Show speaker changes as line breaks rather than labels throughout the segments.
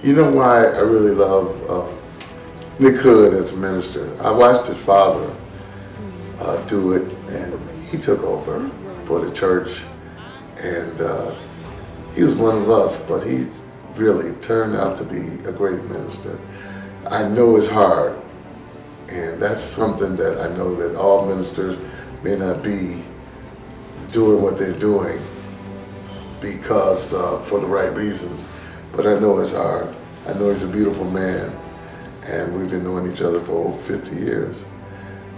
You know why I really love Nick Hood as a minister? I watched his father do it, and he took over for the church, and he was one of us, but he really turned out to be a great minister. I know it's hard, and that's something that I know that all ministers may not be doing what they're doing because for the right reasons, but I know it's hard. I know he's a beautiful man, and we've been knowing each other for over 50 years.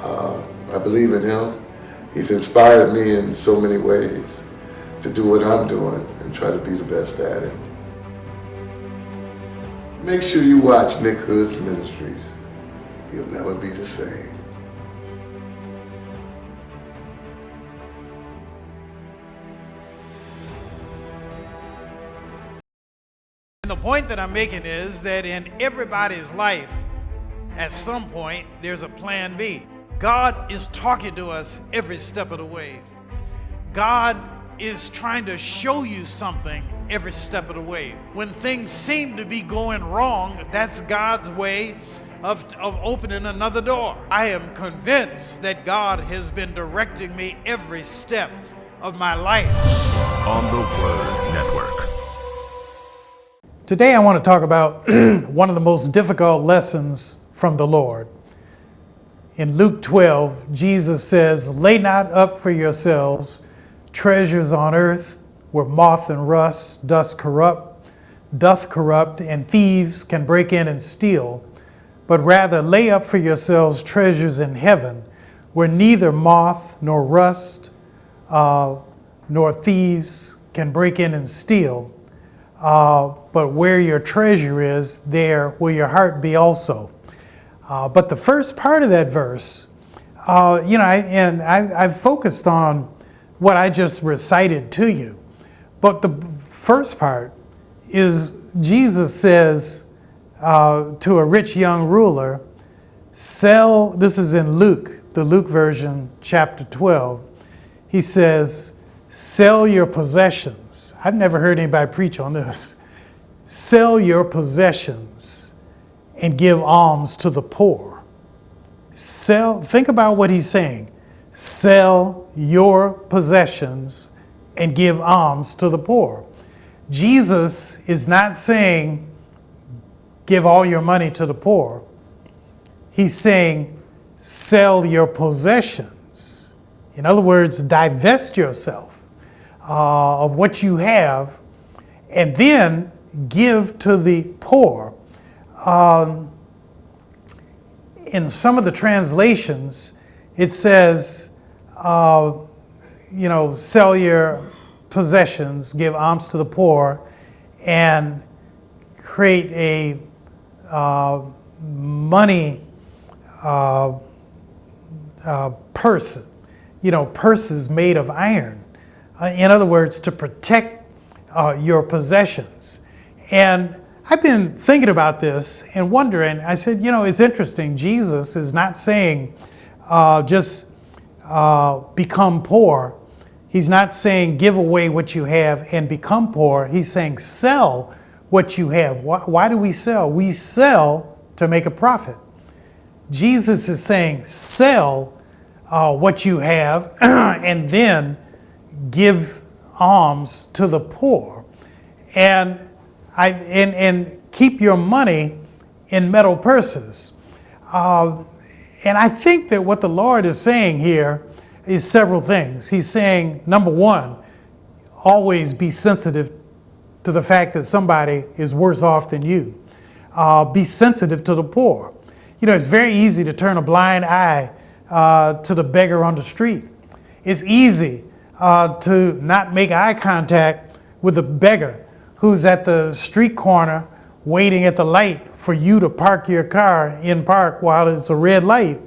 I believe in him. He's inspired me in so many ways to do what I'm doing and try to be the best at it. Make sure you watch Nick Hood's ministries. You'll never be the same.
And the point that I'm making is that in everybody's life, at some point, there's a plan B. God is talking to us every step of the way. God is trying to show you something every step of the way. When things seem to be going wrong, that's God's way of opening another door. I am convinced that God has been directing me every step of my life.
On the Word Network.
Today I want to talk about one of the most difficult lessons from the Lord. In Luke 12, Jesus says, "Lay not up for yourselves treasures on earth, where moth and rust doth corrupt, and thieves can break in and steal. But rather lay up for yourselves treasures in heaven, where neither moth nor rust nor thieves can break in and steal. But where your treasure is, there will your heart be also." But the first part of that verse, I've focused on what I just recited to you. But the first part is Jesus says to a rich young ruler, this is in Luke, the Luke version, chapter 12. He says, sell your possessions. I've never heard anybody preach on this. Sell your possessions and give alms to the poor. Think about what he's saying. Sell your possessions and give alms to the poor. Jesus is not saying give all your money to the poor. He's saying sell your possessions. In other words, divest yourself of what you have and then give to the poor. In some of the translations, it says, sell your possessions, give alms to the poor, and create a money purse. Purses made of iron. In other words, to protect your possessions. And I've been thinking about this and wondering, I said, it's interesting. Jesus is not saying just become poor. He's not saying give away what you have and become poor. He's saying sell what you have. Why do we sell? We sell to make a profit. Jesus is saying sell what you have and then give alms to the poor. And keep your money in metal purses. And I think that what the Lord is saying here is several things. He's saying, number one, always be sensitive to the fact that somebody is worse off than you. Be sensitive to the poor. It's very easy to turn a blind eye to the beggar on the street. It's easy to not make eye contact with the beggar who's at the street corner waiting at the light for you to park your car in park while it's a red light.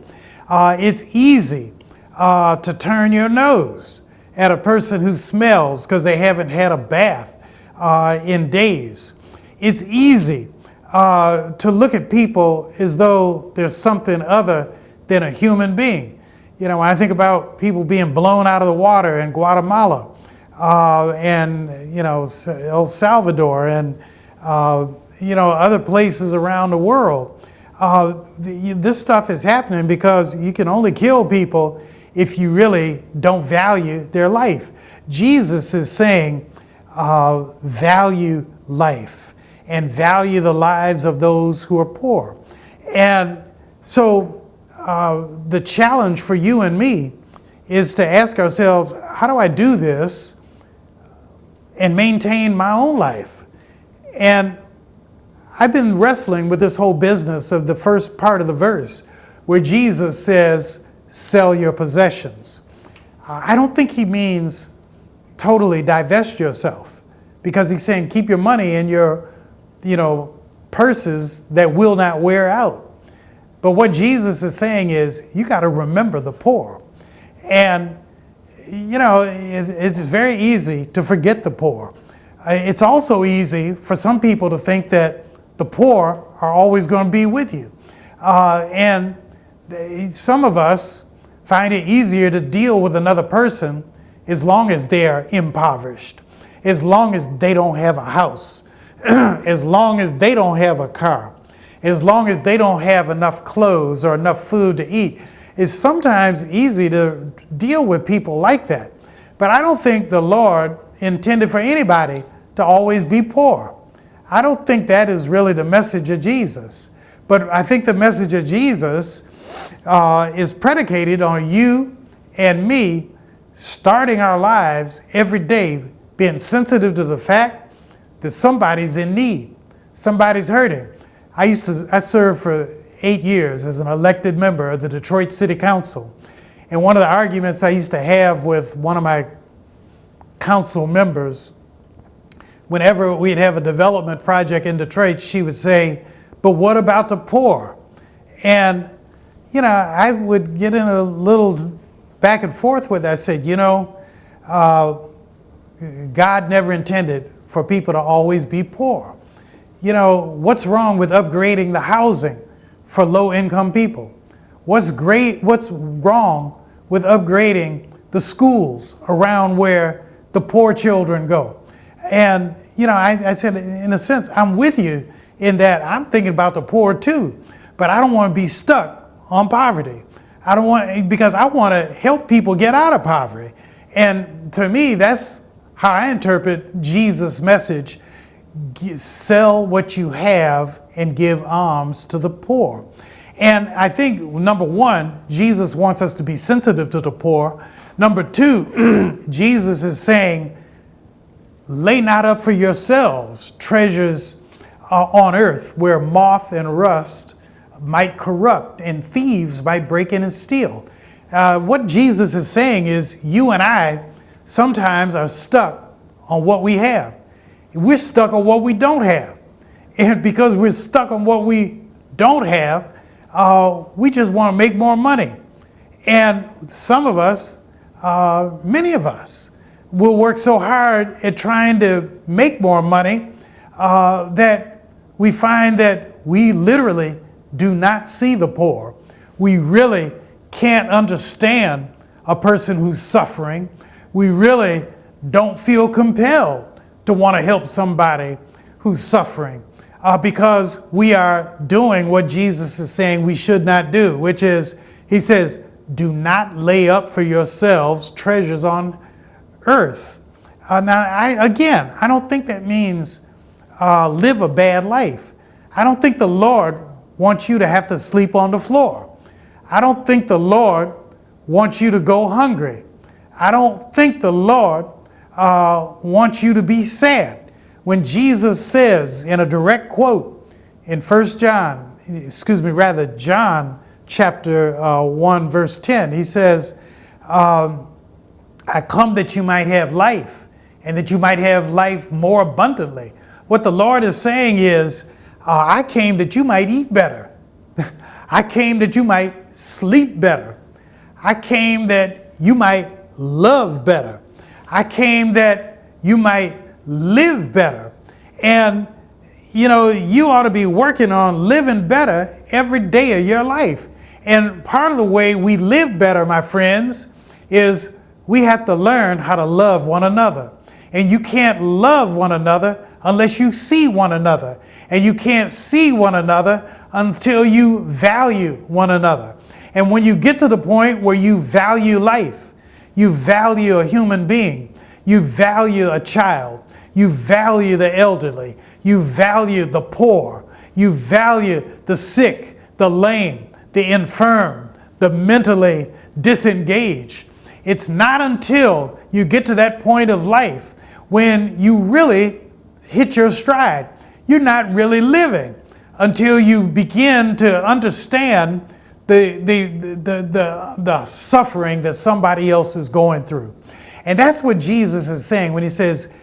It's easy to turn your nose at a person who smells because they haven't had a bath in days. It's easy to look at people as though there's something other than a human being. When I think about people being blown out of the water in Guatemala, and El Salvador, and other places around the world. This stuff is happening because you can only kill people if you really don't value their life. Jesus is saying, value life and value the lives of those who are poor. And so the challenge for you and me is to ask ourselves, how do I do this and maintain my own life? And I've been wrestling with this whole business of the first part of the verse where Jesus says, sell your possessions. I don't think he means totally divest yourself, because he's saying keep your money in your, purses that will not wear out. But what Jesus is saying is you got to remember the poor. And, it's very easy to forget the poor. It's also easy for some people to think that the poor are always going to be with you. And some of us find it easier to deal with another person as long as they're impoverished, as long as they don't have a house, as long as they don't have a car, as long as they don't have enough clothes or enough food to eat. It's sometimes easy to deal with people like that. But I don't think the Lord intended for anybody to always be poor. I don't think that is really the message of Jesus. But I think the message of Jesus is predicated on you and me starting our lives every day being sensitive to the fact that somebody's in need, somebody's hurting. I served for 8 years as an elected member of the Detroit City Council. And one of the arguments I used to have with one of my council members, whenever we'd have a development project in Detroit, she would say, but what about the poor? And, I would get in a little back and forth with her. I said, God never intended for people to always be poor. What's wrong with upgrading the housing for low-income people? What's wrong with upgrading the schools around where the poor children go? And, I said, in a sense, I'm with you in that I'm thinking about the poor too, but I don't want to be stuck on poverty. Because I want to help people get out of poverty. And to me, that's how I interpret Jesus' message. Sell what you have and give alms to the poor. And I think, number one, Jesus wants us to be sensitive to the poor. Number two, Jesus is saying, lay not up for yourselves treasures on earth where moth and rust might corrupt and thieves might break in and steal. What Jesus is saying is you and I sometimes are stuck on what we have. We're stuck on what we don't have. And because we're stuck on what we don't have, we just want to make more money. And some of us, many of us, will work so hard at trying to make more money that we find that we literally do not see the poor. We really can't understand a person who's suffering. We really don't feel compelled to want to help somebody who's suffering because we are doing what Jesus is saying we should not do, which is, he says, do not lay up for yourselves treasures on earth. Now, I don't think that means live a bad life. I don't think the Lord wants you to have to sleep on the floor. I don't think the Lord wants you to go hungry. I don't think the Lord wants you to be sad. When Jesus says in a direct quote in John chapter 1, verse 10, he says, I come that you might have life and that you might have life more abundantly. What the Lord is saying is, I came that you might eat better. I came that you might sleep better. I came that you might love better. I came that you might live better. And, you ought to be working on living better every day of your life. And part of the way we live better, my friends, is we have to learn how to love one another. And you can't love one another unless you see one another. And you can't see one another until you value one another. And when you get to the point where you value life, you value a human being, you value a child, you value the elderly, you value the poor, you value the sick, the lame, the infirm, the mentally disengaged. It's not until you get to that point of life when you really hit your stride. You're not really living until you begin to understand the suffering that somebody else is going through. And that's what Jesus is saying when he says,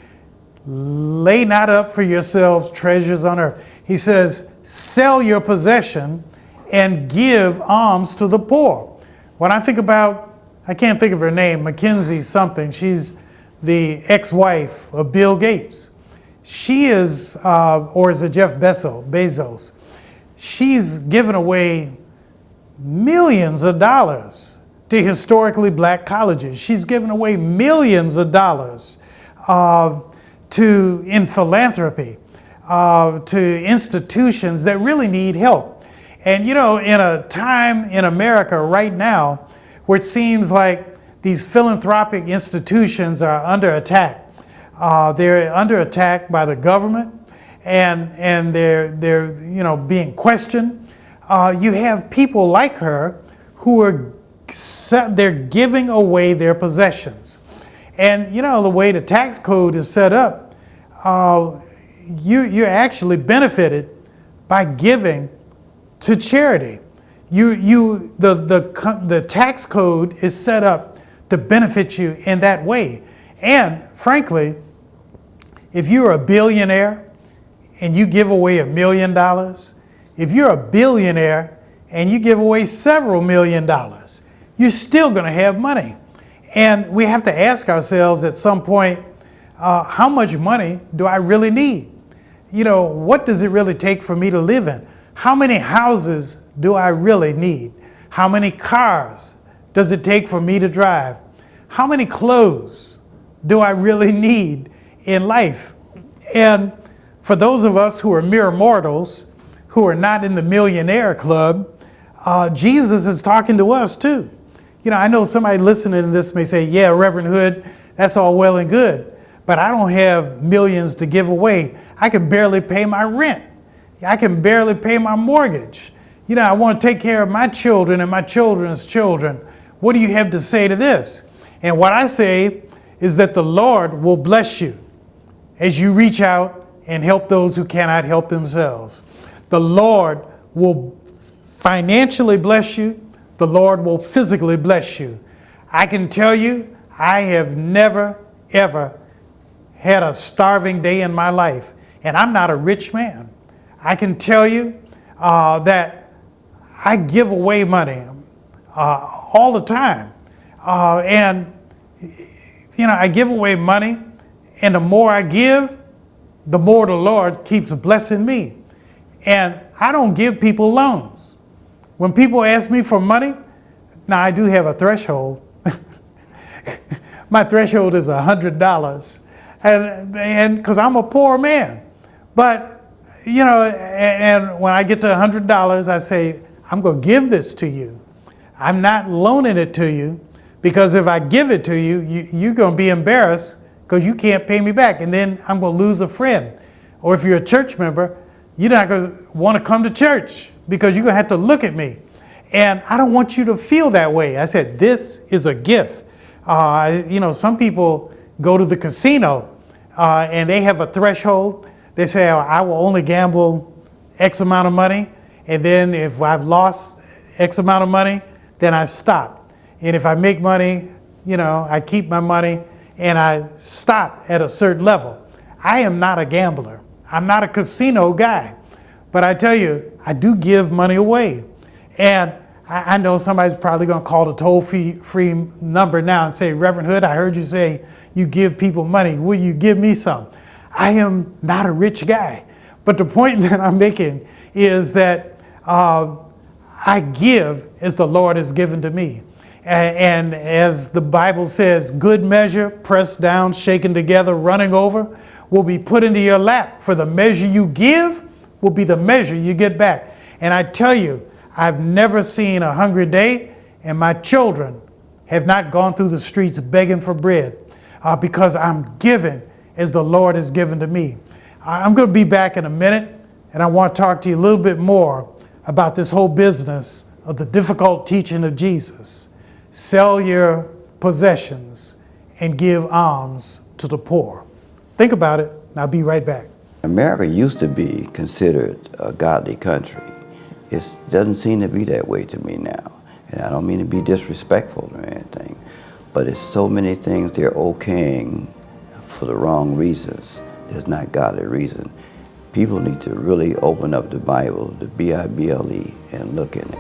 lay not up for yourselves treasures on earth. He says, sell your possession and give alms to the poor. When I think about, I can't think of her name, Mackenzie something. She's the ex-wife of Bill Gates. She is, or is it Jeff Bezos? She's given away millions of dollars to historically black colleges. She's given away millions of dollars in philanthropy to institutions that really need help. And in a time in America right now where it seems like these philanthropic institutions are under attack. They're under attack by the government, and they're being questioned. You have people like her who are they're giving away their possessions, and the way the tax code is set up, you're actually benefited by giving to charity. The tax code is set up to benefit you in that way. And frankly, if you're a billionaire and you give away $1 million, if you're a billionaire and you give away several $1 million, you're still going to have money. And we have to ask ourselves at some point, how much money do I really need? What does it really take for me to live in? How many houses do I really need? How many cars does it take for me to drive? How many clothes do I really need in life? And for those of us who are mere mortals, who are not in the millionaire club, Jesus is talking to us too. I know somebody listening to this may say, yeah, Reverend Hood, that's all well and good, but I don't have millions to give away. I can barely pay my rent. I can barely pay my mortgage. I want to take care of my children and my children's children. What do you have to say to this? And what I say is that the Lord will bless you as you reach out and help those who cannot help themselves. The Lord will financially bless you. The Lord will physically bless you. I can tell you, I have never, ever had a starving day in my life. And I'm not a rich man. I can tell you that I give away money all the time. And I give away money, and the more I give, the more the Lord keeps blessing me. And I don't give people loans. When people ask me for money, now I do have a threshold. My threshold is $100, and because I'm a poor man. But and when I get to $100, I say, I'm going to give this to you. I'm not loaning it to you, because if I give it to you, you're going to be embarrassed because you can't pay me back, and then I'm going to lose a friend. Or if you're a church member, you're not going to want to come to church because you're going to have to look at me. And I don't want you to feel that way. I said, this is a gift. Some people go to the casino and they have a threshold. They say, I will only gamble X amount of money. And then if I've lost X amount of money, then I stop. And if I make money, I keep my money and I stop at a certain level. I am not a gambler. I'm not a casino guy. But I tell you, I do give money away. And I know somebody's probably going to call the toll-free number now and say, Reverend Hood, I heard you say you give people money. Will you give me some? I am not a rich guy. But the point that I'm making is that I give as the Lord has given to me. And as the Bible says, good measure, pressed down, shaken together, running over, will be put into your lap. For the measure you give will be the measure you get back. And I tell you, I've never seen a hungry day, and my children have not gone through the streets begging for bread because I'm giving as the Lord has given to me. I'm going to be back in a minute, and I want to talk to you a little bit more about this whole business of the difficult teaching of Jesus. Sell your possessions and give alms to the poor. Think about it, and I'll be right back.
America used to be considered a godly country. It doesn't seem to be that way to me now. And I don't mean to be disrespectful or anything, but it's so many things they're okaying for the wrong reasons. There's not godly reason. People need to really open up the Bible, the Bible, and look in it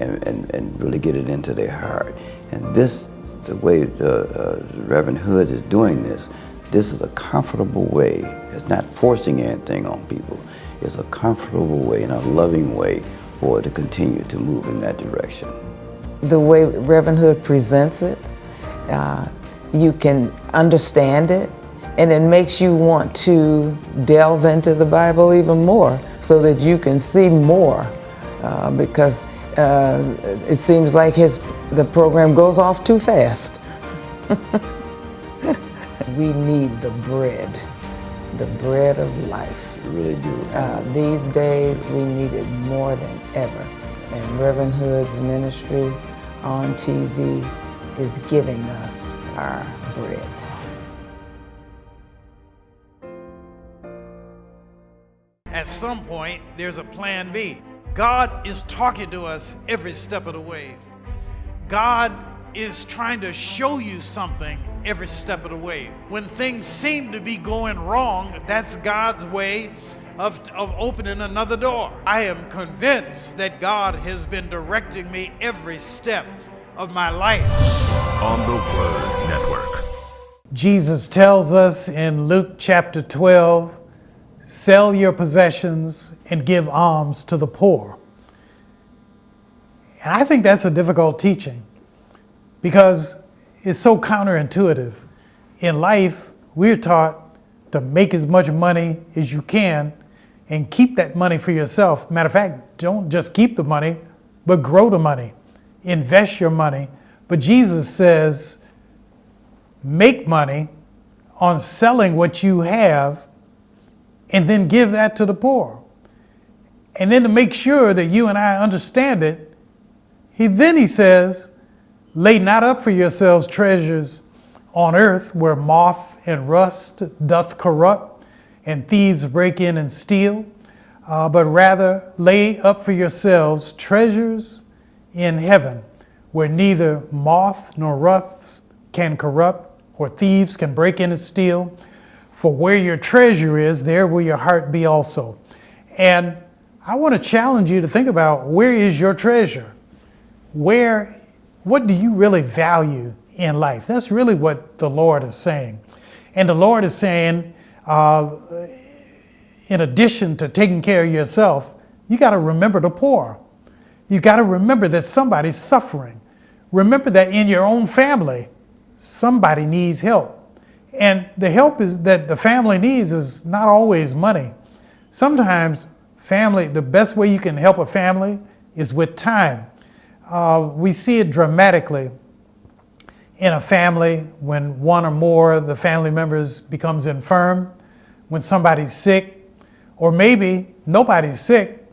and really get it into their heart. And this, the way the Reverend Hood is doing this is a comfortable way. It's not forcing anything on people. It's a comfortable way and a loving way for it to continue to move in that direction.
The way Reverend Hood presents it, you can understand it, and it makes you want to delve into the Bible even more so that you can see more, because it seems like the program goes off too fast. We need the bread of life.
We really do.
These days we need it more than ever. And Reverend Hood's ministry on TV is giving us our bread.
At some point, there's a plan B. God is talking to us every step of the way. God is trying to show you something every step of the way. When things seem to be going wrong, that's God's way of opening another door. I am convinced that God has been directing me every step of my life.
On the Word Network.
Jesus tells us in Luke chapter 12, sell your possessions and give alms to the poor. And I think that's a difficult teaching because it's so counterintuitive. In life, we're taught to make as much money as you can and keep that money for yourself. Matter of fact, don't just keep the money, but grow the money. Invest your money. But Jesus says, make money on selling what you have and then give that to the poor. And then to make sure that you and I understand it, he says, lay not up for yourselves treasures on earth where moth and rust doth corrupt and thieves break in and steal, but rather lay up for yourselves treasures in heaven where neither moth nor rust can corrupt or thieves can break in and steal. For where your treasure is, there will your heart be also. And I want to challenge you to think about, where is your treasure? What do you really value in life? That's really what the Lord is saying. And the Lord is saying, in addition to taking care of yourself, you got to remember the poor. You got to remember that somebody's suffering. Remember that in your own family, somebody needs help. And the help is that the family needs is not always money. Sometimes the best way you can help a family is with time. We see it dramatically in a family when one or more of the family members becomes infirm, when somebody's sick, or maybe nobody's sick,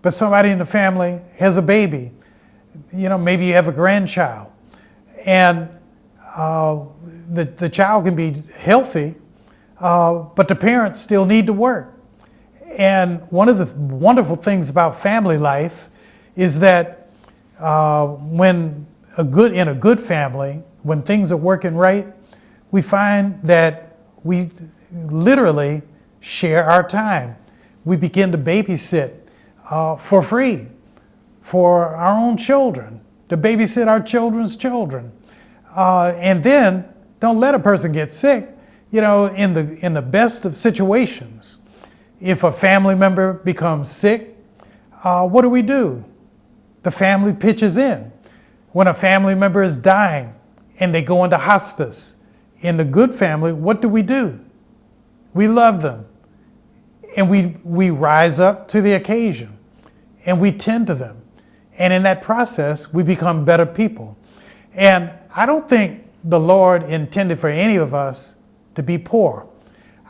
but somebody in the family has a baby. Maybe you have a grandchild, and the child can be healthy, but the parents still need to work. And one of the wonderful things about family life is that in a good family, when things are working right, we find that we literally share our time. We begin to babysit for free for our own children, to babysit our children's children. And then don't let a person get sick. In the best of situations, if a family member becomes sick, what do? The family pitches in. When a family member is dying and they go into hospice, in the good family, what do? we love them, and we rise up to the occasion, and we tend to them. And in that process, we become better people. And I don't think the Lord intended for any of us to be poor.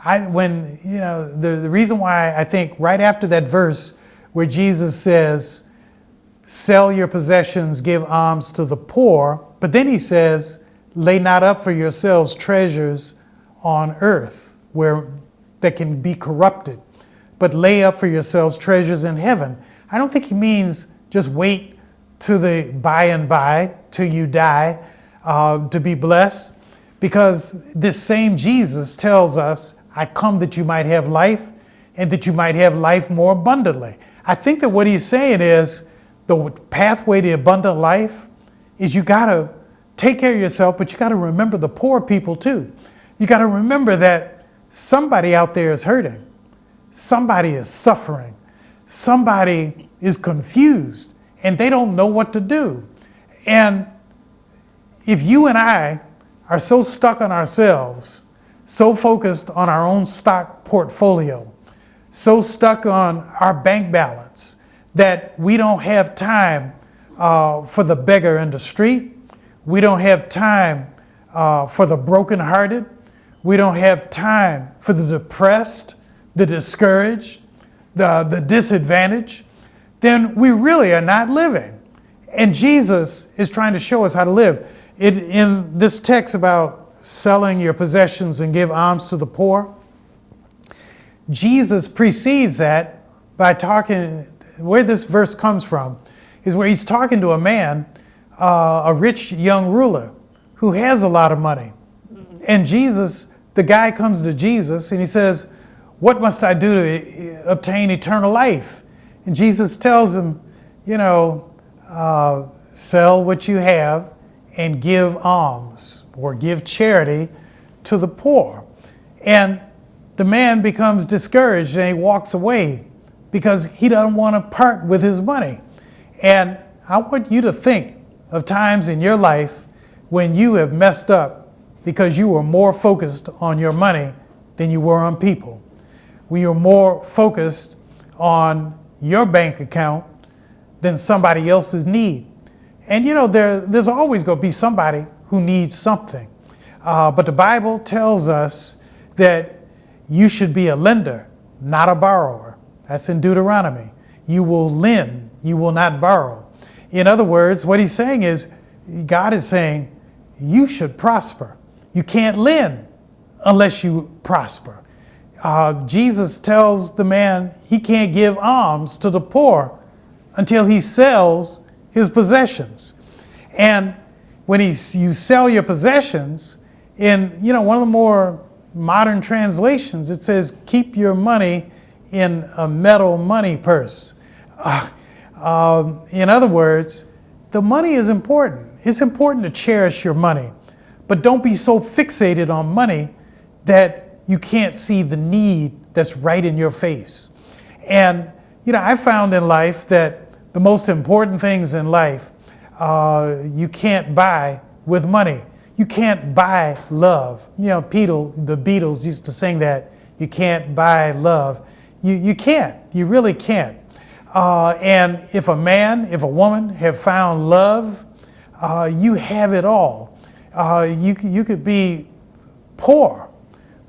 The reason why I think right after that verse where Jesus says, sell your possessions, give alms to the poor, but then he says, lay not up for yourselves treasures on earth that can be corrupted, but lay up for yourselves treasures in heaven. I don't think he means just wait to the by and by till you die to be blessed, because this same Jesus tells us, I come that you might have life and that you might have life more abundantly. I think that what he's saying is the pathway to abundant life is you got to take care of yourself, but you got to remember the poor people too. You got to remember that somebody out there is hurting. Somebody is suffering. Somebody is confused and they don't know what to do. And if you and I are so stuck on ourselves, so focused on our own stock portfolio, so stuck on our bank balance that we don't have time for the beggar in the street, we don't have time for the brokenhearted, we don't have time for the depressed, the discouraged, the disadvantaged, then we really are not living. And Jesus is trying to show us how to live. In this text about selling your possessions and give alms to the poor, Jesus precedes that by talking, where this verse comes from, is where he's talking to a man, a rich young ruler who has a lot of money. And Jesus, the guy comes to Jesus and he says, what must I do to obtain eternal life? And Jesus tells him, sell what you have and give alms or give charity to the poor. And the man becomes discouraged and he walks away because he doesn't want to part with his money. And I want you to think of times in your life when you have messed up because you were more focused on your money than you were on people. When you're more focused on your bank account than somebody else's need. And there's always going to be somebody who needs something. But the Bible tells us that you should be a lender, not a borrower. That's in Deuteronomy. You will lend, you will not borrow. In other words, what he's saying is, God is saying, you should prosper. You can't lend unless you prosper. Jesus tells the man he can't give alms to the poor until he sells his possessions. And when you sell your possessions, in one of the more modern translations, it says keep your money in a metal money purse. In other words, the money is important. It's important to cherish your money, but don't be so fixated on money that you can't see the need that's right in your face. And I found in life that the most important things in life you can't buy with money. You can't buy love. The Beatles used to sing that, you can't buy love. You can't. You really can't. And if a man, if a woman have found love, you have it all. You could be poor,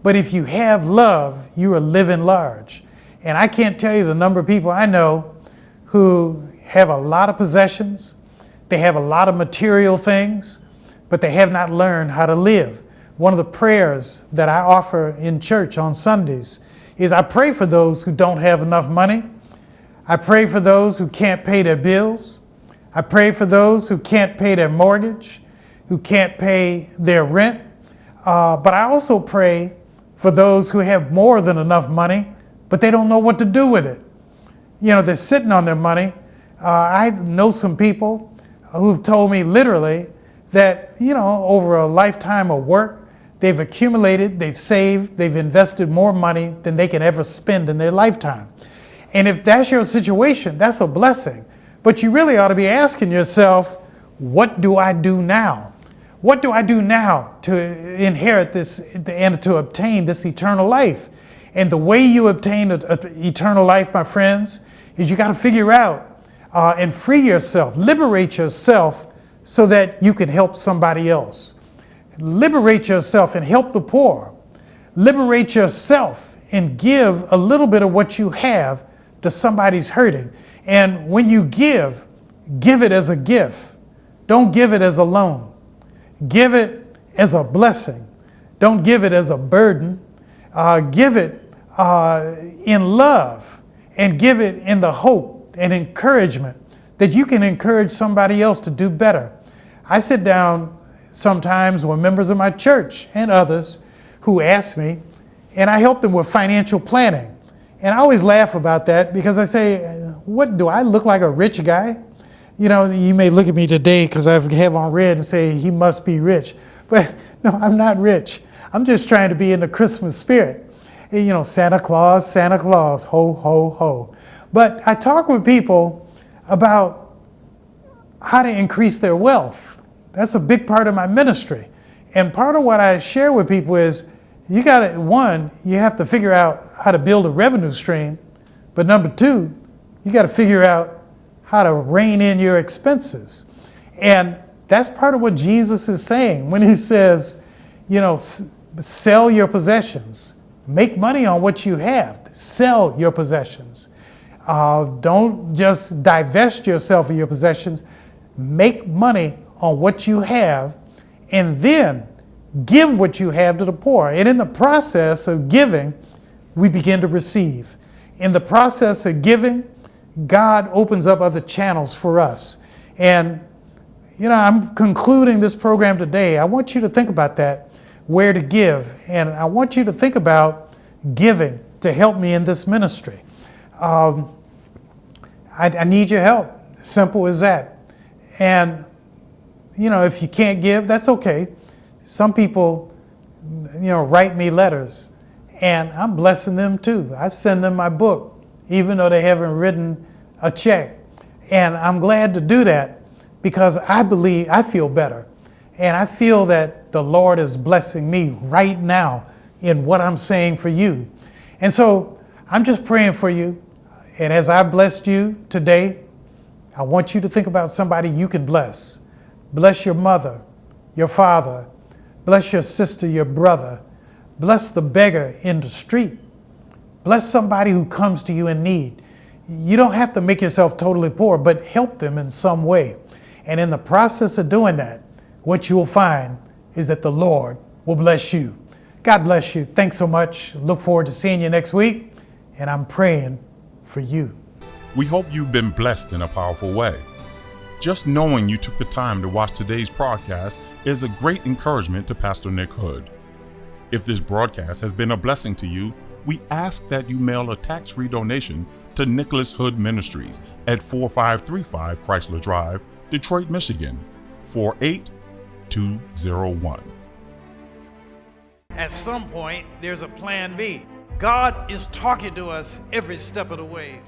but if you have love, you are living large. And I can't tell you the number of people I know who have a lot of possessions, they have a lot of material things, but they have not learned how to live. One of the prayers that I offer in church on Sundays is I pray for those who don't have enough money. I pray for those who can't pay their bills. I pray for those who can't pay their mortgage, who can't pay their rent. But I also pray for those who have more than enough money, but they don't know what to do with it. They're sitting on their money. I know some people who've told me literally that, over a lifetime of work, they've accumulated, they've saved, they've invested more money than they can ever spend in their lifetime. And if that's your situation, that's a blessing. But you really ought to be asking yourself, what do I do now? What do I do now to inherit this and to obtain this eternal life? And the way you obtain eternal life, my friends, is you got to figure out and free yourself, liberate yourself so that you can help somebody else. Liberate yourself and help the poor. Liberate yourself and give a little bit of what you have to somebody's hurting. And when you give it as a gift. Don't give it as a loan. Give it as a blessing. Don't give it as a burden. Give it in love, and give it in the hope and encouragement that you can encourage somebody else to do better. I sit down sometimes with members of my church and others who ask me, and I help them with financial planning. And I always laugh about that because I say, what, do I look like a rich guy? You know, you may look at me today because I have on red and say, he must be rich. But no, I'm not rich. I'm just trying to be in the Christmas spirit. You know, Santa Claus, ho, ho, ho. But I talk with people about how to increase their wealth. That's a big part of my ministry. And part of what I share with people is, you have to figure out how to build a revenue stream. But number two, you got to figure out how to rein in your expenses. And that's part of what Jesus is saying when he says, you know, sell your possessions. Make money on what you have. Sell your possessions. Don't just divest yourself of your possessions. Make money on what you have, and then give what you have to the poor. And in the process of giving, we begin to receive. In the process of giving, God opens up other channels for us. And, you know, I'm concluding this program today. I want you to think about that, where to give. And I want you to think about giving to help me in this ministry. I need your help. Simple as that. And, you know, if you can't give, that's okay. Some people, you know, write me letters, and I'm blessing them too. I send them my book, even though they haven't written a check. And I'm glad to do that because I feel better. And I feel that the Lord is blessing me right now in what I'm saying for you. And so I'm just praying for you. And as I blessed you today, I want you to think about somebody you can bless. Bless your mother, your father. Bless your sister, your brother. Bless the beggar in the street. Bless somebody who comes to you in need. You don't have to make yourself totally poor, but help them in some way. And in the process of doing that, what you will find is that the Lord will bless you. God bless you. Thanks so much. Look forward to seeing you next week. And I'm praying for you.
We hope you've been blessed in a powerful way. Just knowing you took the time to watch today's broadcast is a great encouragement to Pastor Nick Hood. If this broadcast has been a blessing to you, we ask that you mail a tax-free donation to Nicholas Hood Ministries at 4535 Chrysler Drive, Detroit, Michigan, 48201.
At some point, there's a plan B. God is talking to us every step of the way.